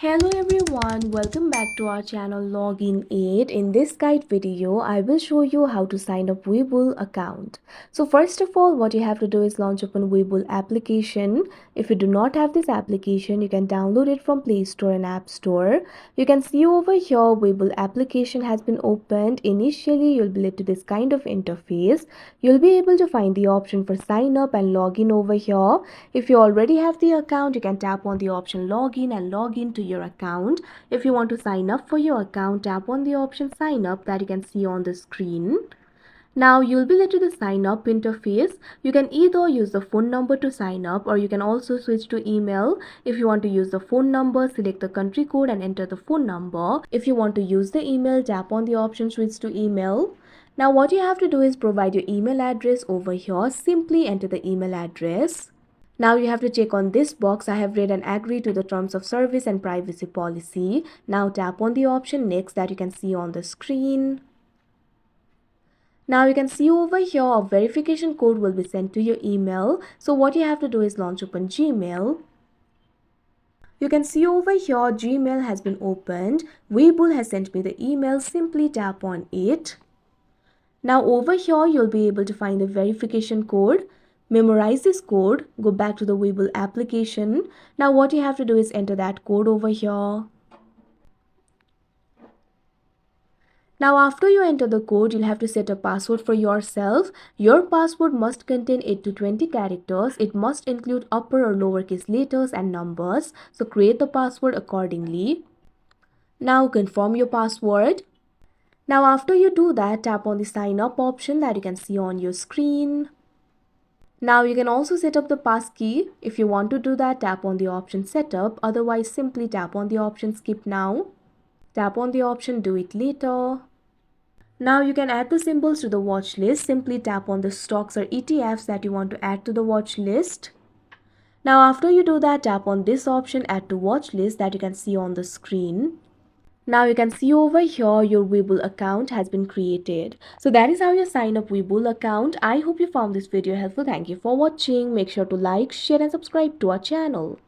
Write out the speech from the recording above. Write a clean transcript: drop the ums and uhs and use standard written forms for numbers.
Hello everyone, welcome back to our channel Login 8. In this guide video, I will show you how to sign up Webull account. So first of all, what you have to do is launch open Webull application. If you do not have this application, you can download it from Play Store and App Store. You can see over here Webull application has been opened. Initially, you'll be led to this kind of interface. You'll be able to find the option for sign up and login over here. If you already have the account, you can tap on the option login and log in to your account. If you want to sign up for your account, tap on the option sign up that you can see on the screen. Now you'll be led to the sign up interface. You can either use the phone number to sign up, or you can also switch to email. If you want to use the phone number, select the country code and enter the phone number. If you want to use the email, tap on the option switch to email. Now what you have to do is provide your email address over here. Simply enter the email address. Now you have to check on this box. I have read and agree to the terms of service and privacy policy. Now tap on the option next that you can see on the screen. Now you can see over here a verification code will be sent to your email. So what you have to do is launch open Gmail. You can see over here Gmail has been opened. Webull has sent me the email. Simply tap on it. Now over here you'll be able to find the verification code. Memorize this code, go back to the Webull application. Now what you have to do is enter that code over here. Now after you enter the code, you'll have to set a password for yourself. Your password must contain 8 to 20 characters. It must include upper or lowercase letters and numbers. So create the password accordingly. Now confirm your password. Now after you do that, tap on the sign up option that you can see on your screen. Now you can also set up the passkey. If you want to do that, tap on the option setup. Otherwise, simply tap on the option skip now. Tap on the option do it later. Now you can add the symbols to the watch list. Simply tap on the stocks or ETFs that you want to add to the watch list. Now after you do that, tap on this option add to watch list that you can see on the screen. Now you can see over here your Webull account has been created. So that is how you sign up Webull account. I hope you found this video helpful. Thank you for watching. Make sure to like, share and subscribe to our channel.